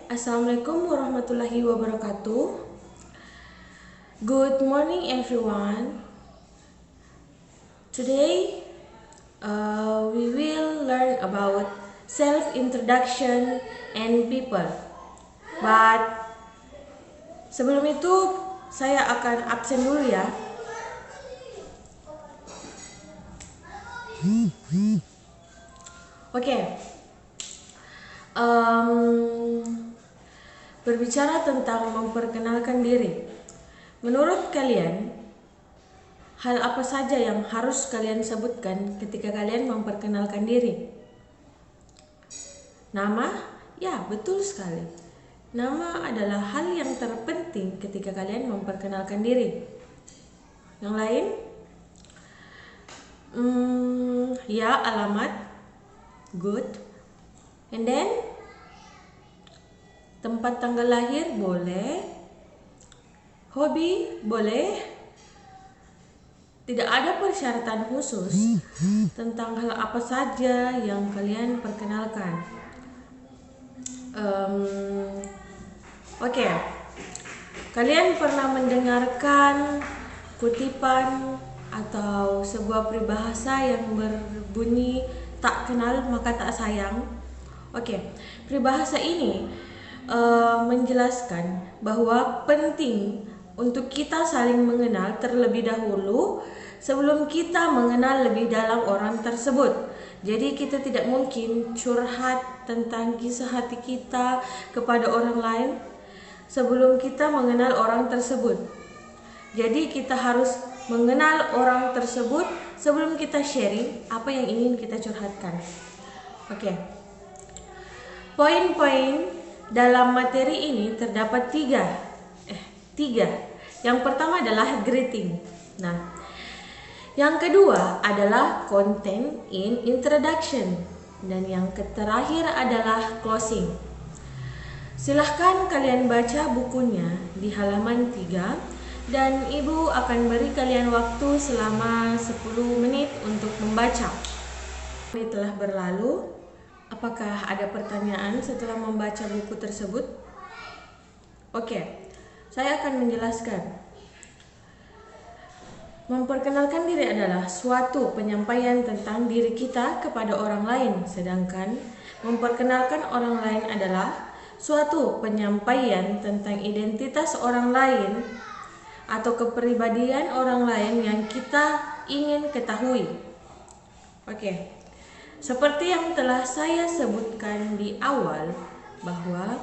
Assalamualaikum warahmatullahi wabarakatuh. Good morning everyone. Today we will learn about self-introduction and people. But sebelum itu saya akan absen dulu ya. Oke. Berbicara tentang memperkenalkan diri. Menurut kalian, hal apa saja yang harus kalian sebutkan ketika kalian memperkenalkan diri? Nama? Ya, betul sekali. Nama adalah hal yang terpenting ketika kalian memperkenalkan diri. Yang lain? Ya, alamat. Good. And then tempat tanggal lahir boleh, hobi boleh, tidak ada persyaratan khusus tentang hal apa saja yang kalian perkenalkan. Oke. Kalian pernah mendengarkan kutipan atau sebuah peribahasa yang berbunyi tak kenal maka tak sayang? Oke, peribahasa ini menjelaskan bahwa penting untuk kita saling mengenal terlebih dahulu sebelum kita mengenal lebih dalam orang tersebut. Jadi kita tidak mungkin curhat tentang kisah hati kita kepada orang lain sebelum kita mengenal orang tersebut. Jadi kita harus mengenal orang tersebut sebelum kita sharing apa yang ingin kita curhatkan. Oke. Poin-poin dalam materi ini terdapat tiga. Yang pertama adalah greeting. Nah, yang kedua adalah content in introduction. Dan yang terakhir adalah closing. Silahkan kalian baca bukunya di halaman 3 dan ibu akan beri kalian waktu selama 10 menit untuk membaca. Ini telah berlalu. Apakah ada pertanyaan setelah membaca buku tersebut? Oke, saya akan menjelaskan. Memperkenalkan diri adalah suatu penyampaian tentang diri kita kepada orang lain, sedangkan memperkenalkan orang lain adalah suatu penyampaian tentang identitas orang lain atau kepribadian orang lain yang kita ingin ketahui. Oke. Seperti yang telah saya sebutkan di awal bahwa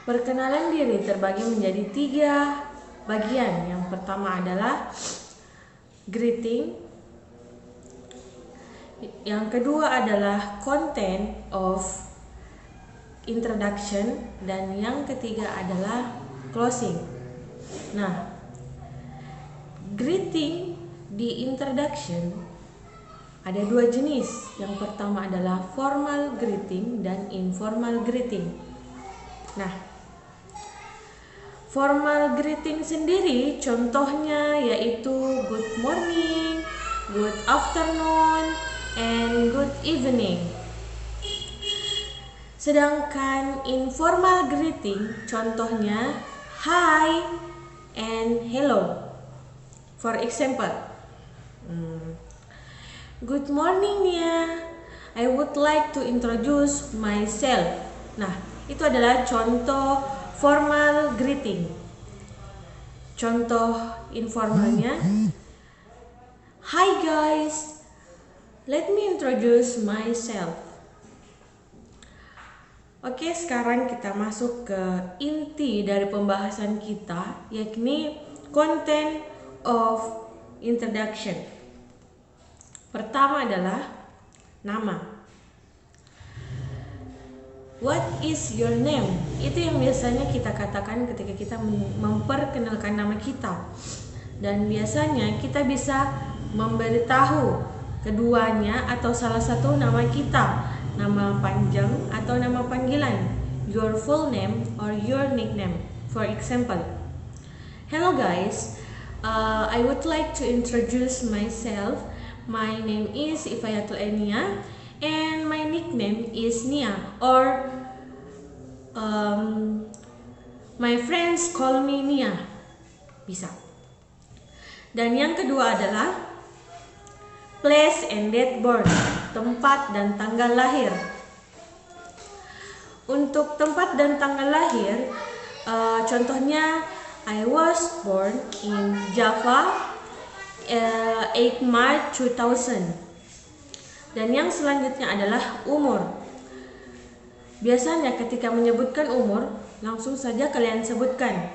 perkenalan diri terbagi menjadi 3 bagian. Yang pertama adalah greeting, yang kedua adalah content of introduction, dan yang ketiga adalah closing. Nah, greeting di introduction ada 2 jenis. Yang pertama adalah formal greeting dan informal greeting. Nah, formal greeting sendiri contohnya yaitu good morning, good afternoon, and good evening. Sedangkan informal greeting contohnya hi and hello. For example, good morning Nia, I would like to introduce myself. Nah, itu adalah contoh formal greeting. Contoh informalnya, hi guys, let me introduce myself. Oke, sekarang kita masuk ke inti dari pembahasan kita, yakni content of introduction. Pertama adalah nama. What is your name? Itu yang biasanya kita katakan ketika kita memperkenalkan nama kita. Dan biasanya kita bisa memberitahu keduanya atau salah satu nama kita, nama panjang atau nama panggilan, your full name or your nickname. For example, hello guys, I would like to introduce myself. My name is Ifayatul Enia and my nickname is Nia, or my friends call me Nia. Bisa. Dan yang kedua adalah place and date birth, tempat dan tanggal lahir. Untuk tempat dan tanggal lahir, contohnya I was born in Java 8 March 2000. Dan yang selanjutnya adalah umur. Biasanya ketika menyebutkan umur, langsung saja kalian sebutkan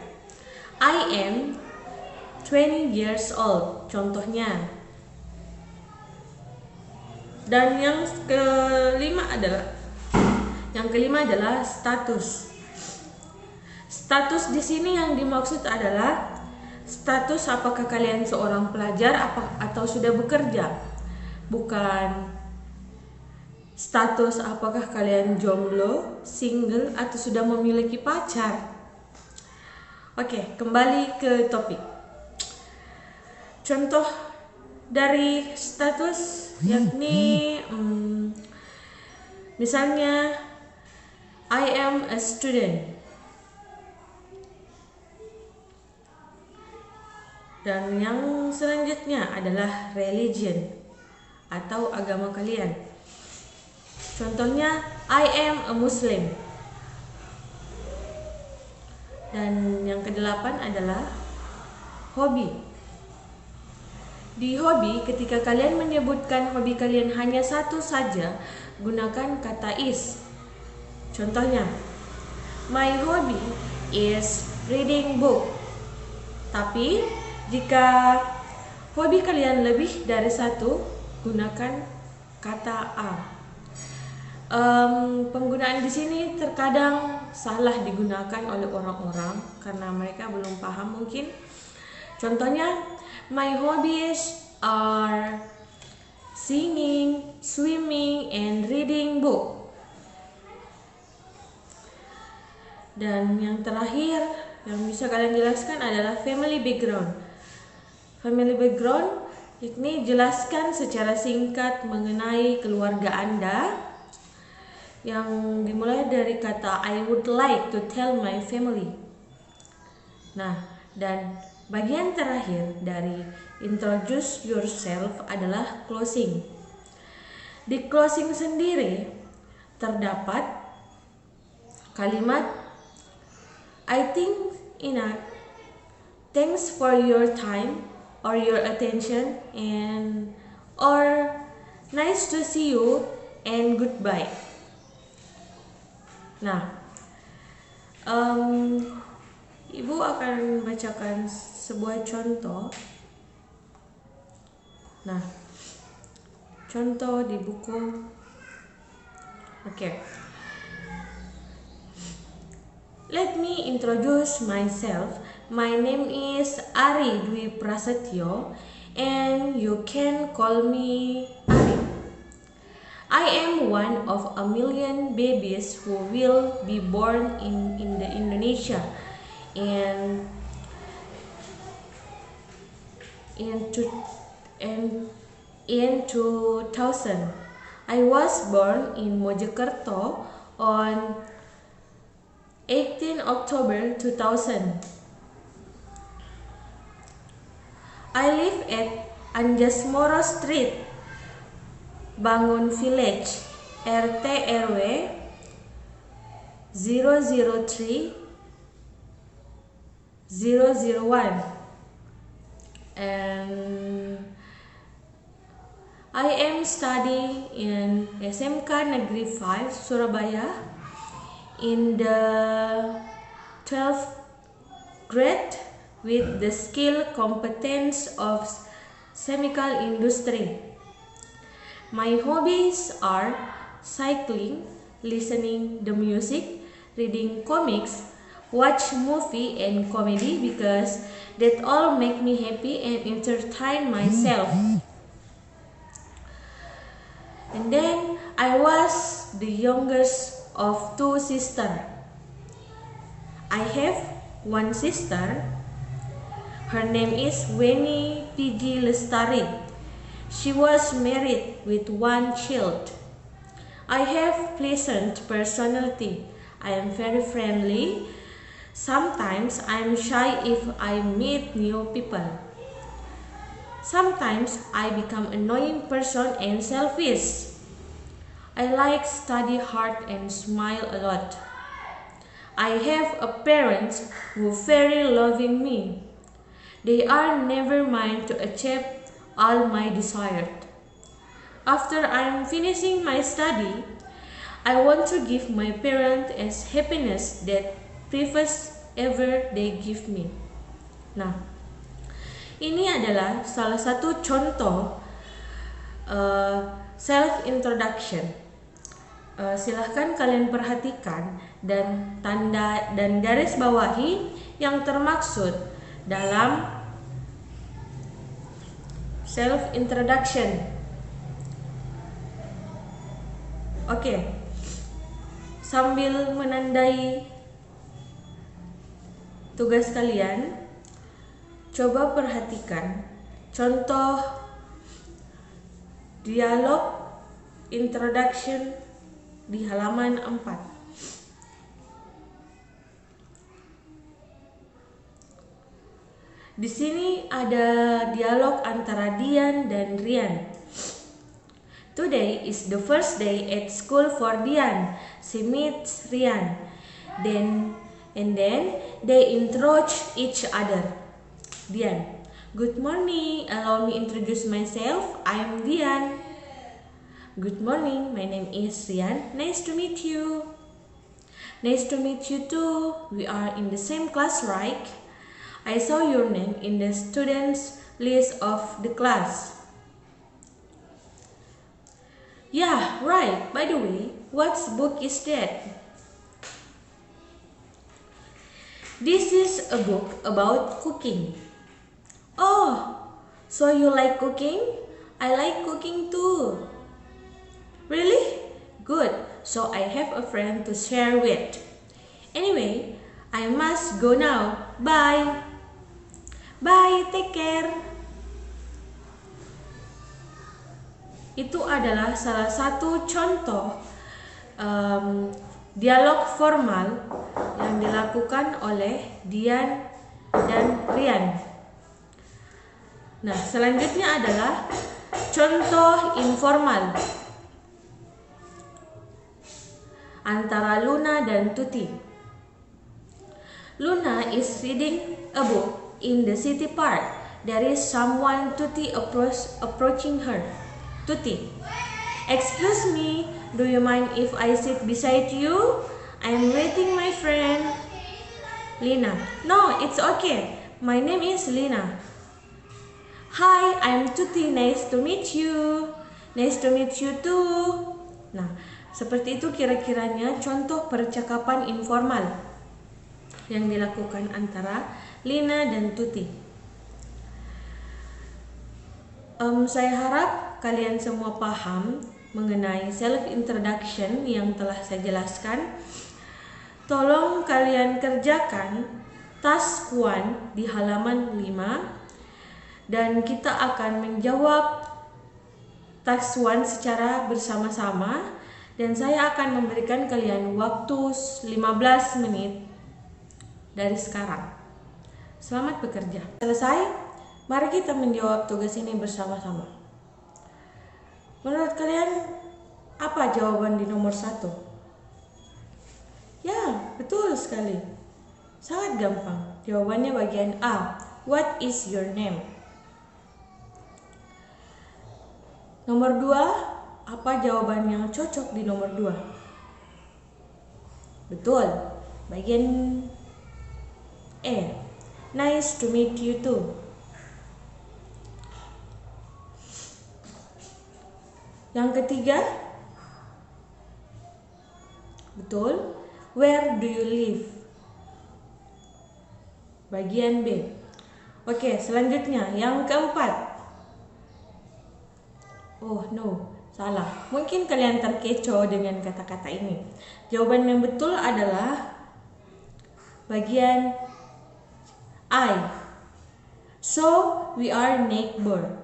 I am 20 years old, contohnya. Dan yang kelima adalah status. Status di sini yang dimaksud adalah status apakah kalian seorang pelajar atau sudah bekerja. Bukan status apakah kalian jomblo, single, atau sudah memiliki pacar. Oke, kembali ke topik. Contoh dari status yakni misalnya I am a student. Dan yang selanjutnya adalah religion atau agama kalian. Contohnya I am a Muslim. Dan yang kedelapan adalah hobi. Di hobi, ketika kalian menyebutkan hobi kalian hanya satu saja, gunakan kata is. Contohnya, my hobby is reading book. Tapi jika hobi kalian lebih dari satu, gunakan kata a. Penggunaan di sini terkadang salah digunakan oleh orang-orang karena mereka belum paham mungkin. Contohnya, my hobbies are singing, swimming, and reading book. Dan yang terakhir yang bisa kalian jelaskan adalah family background. Family background yakni jelaskan secara singkat mengenai keluarga Anda, yang dimulai dari kata I would like to tell my family. Nah, dan bagian terakhir dari introduce yourself adalah closing. Di closing sendiri terdapat kalimat I think enough. Thanks for your time or your attention, and or nice to see you and goodbye. Nah, Ibu akan bacakan sebuah contoh. Nah, contoh di buku. Oke. Let me introduce myself. My name is Ari Dwi Prasetyo, and you can call me Ari. I am one of a million babies who will be born in Indonesia, and in 2000. I was born in Mojokerto on 18 October 2000. I live at Anjasmoro Street, Bangun Village, RT RW 003 001, and I am studying in SMK Negeri 5 Surabaya in the 12th grade with the skill competence of chemical industry. My hobbies are cycling, listening the music, reading comics, watch movie and comedy because that all make me happy and entertain myself. And then I was the youngest of two sisters. I have one sister. Her name is Weni PG Lestari. She was married with one child. I have pleasant personality. I am very friendly. Sometimes I am shy if I meet new people. Sometimes I become annoying person and selfish. I like study hard and smile a lot. I have a parents who very loving me. They are never mind to achieve all my desired. After I am finishing my study, I want to give my parents as happiness that previous ever they give me. Nah, ini adalah salah satu contoh self introduction. Silahkan kalian perhatikan dan tanda dan garis bawahi yang termaksud dalam self introduction. Oke, sambil menandai tugas kalian, coba perhatikan contoh dialog introduction di halaman 4. Di sini ada dialog antara Dian dan Rian. Today is the first day at school for Dian. She meets Rian. Then they introduce each other. Dian, good morning. Allow me introduce myself. I am Dian. Good morning. My name is Rian. Nice to meet you. Nice to meet you too. We are in the same class, right? I saw your name in the students list of the class. Yeah, right. By the way, what book is that? This is a book about cooking. Oh, so you like cooking? I like cooking too. Really? Good. So I have a friend to share with. Anyway, I must go now. Bye. Bye, take care. Itu adalah salah satu contoh dialog formal yang dilakukan oleh Dian dan Rian. Nah, selanjutnya adalah contoh informal antara Luna dan Tuti. Luna is reading a book in the city park. There is someone Tuti approaching her. Tuti, excuse me, do you mind if I sit beside you? I'm waiting my friend. Lina, no, it's okay. My name is Lina. Hi, I'm Tuti. Nice to meet you. Nice to meet you too. Nah, seperti itu kira-kiranya contoh percakapan informal yang dilakukan antara Lina dan Tuti. Saya harap kalian semua paham mengenai self introduction yang telah saya jelaskan. Tolong kalian kerjakan task 1 di halaman 5 dan kita akan menjawab task 1 secara bersama-sama dan saya akan memberikan kalian waktu 15 menit dari sekarang. Selamat bekerja. Selesai? Mari kita menjawab tugas ini bersama-sama. Menurut kalian, apa jawaban di nomor 1? Ya, betul sekali. Sangat gampang. Jawabannya bagian A. What is your name? Nomor 2, apa jawaban yang cocok di nomor 2? Betul. Bagian E. Nice to meet you too. Yang ketiga, betul. Where do you live? Bagian B. Oke, selanjutnya yang keempat. Oh no, salah. Mungkin kalian terkecoh dengan kata-kata ini. Jawaban yang betul adalah bagian I. So we are neighbor.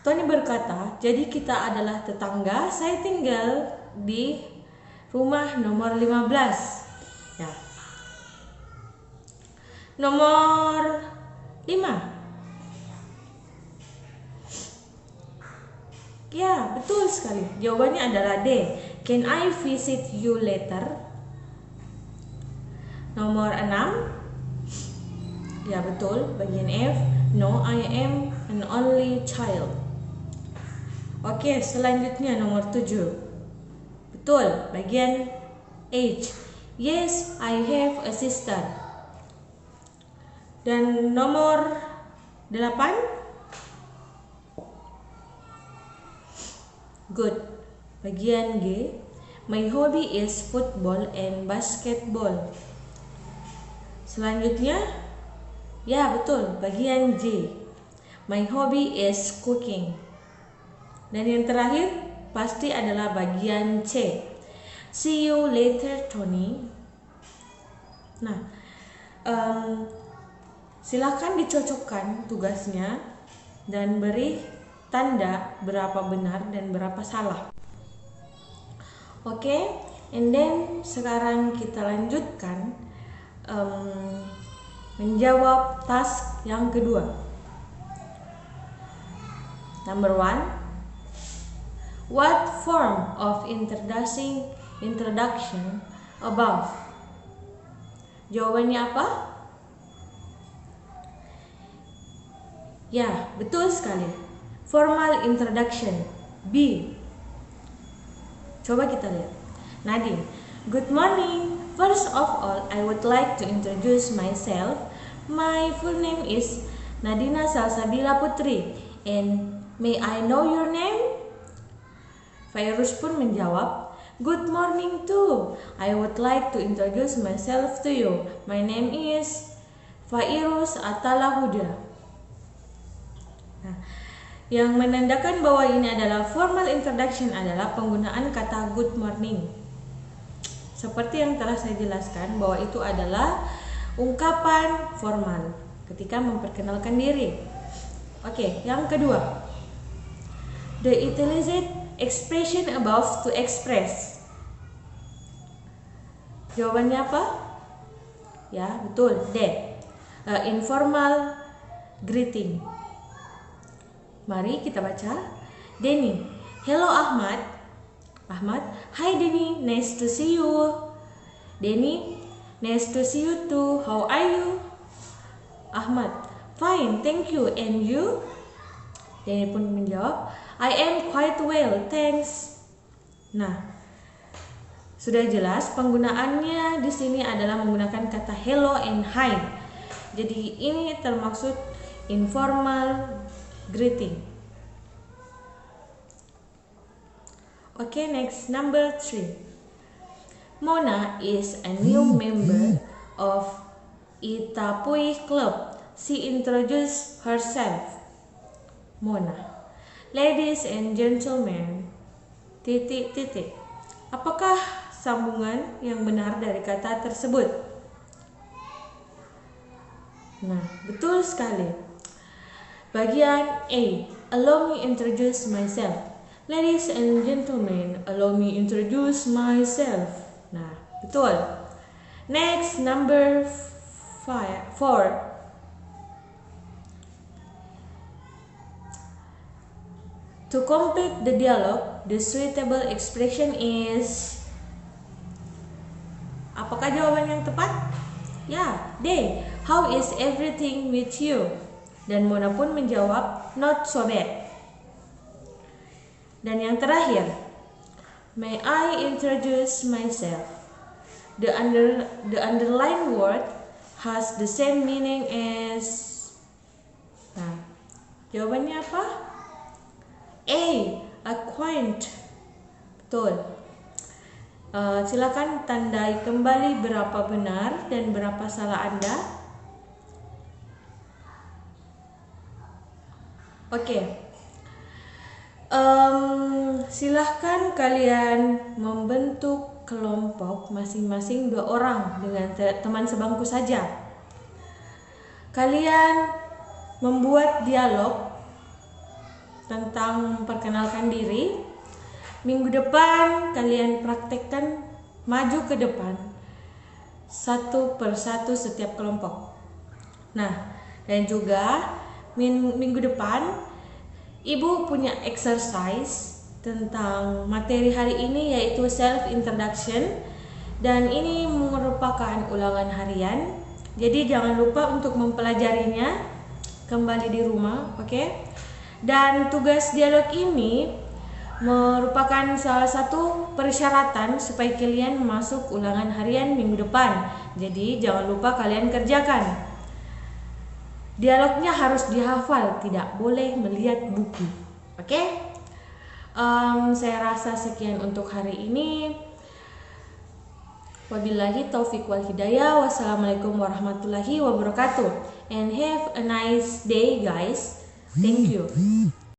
Tony berkata, jadi kita adalah tetangga, saya tinggal di rumah nomor 15. Ya. Nomor 5. Ya, betul sekali. Jawabannya adalah D. Can I visit you later? Nomor 6. Ya, betul. Bagian F. No, I am an only child. Oke, selanjutnya nomor 7. Betul. Bagian H. Yes, I have a sister. Dan nomor 8. Good. Bagian G. My hobby is football and basketball. Selanjutnya, ya betul, bagian J. My hobby is cooking. Dan yang terakhir pasti adalah bagian C. See you later, Tony. Nah, silakan dicocokkan tugasnya dan beri tanda berapa benar dan berapa salah. Oke, and then sekarang kita lanjutkan menjawab task yang kedua. Number 1. What form of introduction above? Jawabannya apa? Ya, betul sekali. Formal introduction. B. Coba kita lihat. Nadine. Good morning. First of all, I would like to introduce myself. My full name is Nadina Salsabila Putri. And may I know your name? Fairuz pun menjawab, good morning too. I would like to introduce myself to you. My name is Fairuz Atalahuda. Nah, yang menandakan bahwa ini adalah formal introduction adalah penggunaan kata good morning. Seperti yang telah saya jelaskan bahwa itu adalah ungkapan formal ketika memperkenalkan diri. Oke, yang kedua. The utilized expression above to express. Jawabannya apa? Ya, betul. D. Informal greeting. Mari kita baca. Denny. Hello Ahmad. Ahmad. Hi Denny, nice to see you. Denny. Nice to see you too. How are you? Ahmad. Fine, thank you. And you? Denny pun menjawab, I am quite well, thanks. Nah, sudah jelas penggunaannya di sini adalah menggunakan kata hello and hi. Jadi ini termaksud informal greeting. Okay, next, number 3. Mona is a new member of Itapui Club. She introduced herself. Mona. Ladies and gentlemen, titik-titik. Apakah sambungan yang benar dari kata tersebut? Nah, betul sekali. Bagian A. Allow me introduce myself. Ladies and gentlemen, allow me introduce myself. Nah, betul. Next, number 4. To complete the dialogue, the suitable expression is. Apakah jawaban yang tepat? Ya, D. How is everything with you? Dan Mona pun menjawab, not so bad. Dan yang terakhir, may I introduce myself? The underlined word has the same meaning as. Nah, jawabannya apa? A. Acquaint. Betul. Silakan tandai kembali berapa benar dan berapa salah Anda. Oke. Silahkan kalian membentuk kelompok masing-masing 2 orang dengan teman sebangku saja. Kalian membuat dialog tentang memperkenalkan diri. Minggu depan kalian praktekkan maju ke depan satu persatu setiap kelompok. Nah, dan juga minggu depan Ibu punya exercise tentang materi hari ini, yaitu self introduction, dan ini merupakan ulangan harian. Jadi jangan lupa untuk mempelajarinya kembali di rumah, oke? Dan tugas dialog ini merupakan salah satu persyaratan supaya kalian masuk ulangan harian minggu depan. Jadi jangan lupa kalian kerjakan. Dialognya harus dihafal, tidak boleh melihat buku. Oke? Saya rasa sekian untuk hari ini. Wabillahi taufiq wal hidayah. Wassalamualaikum warahmatullahi wabarakatuh. And have a nice day, guys. Thank you.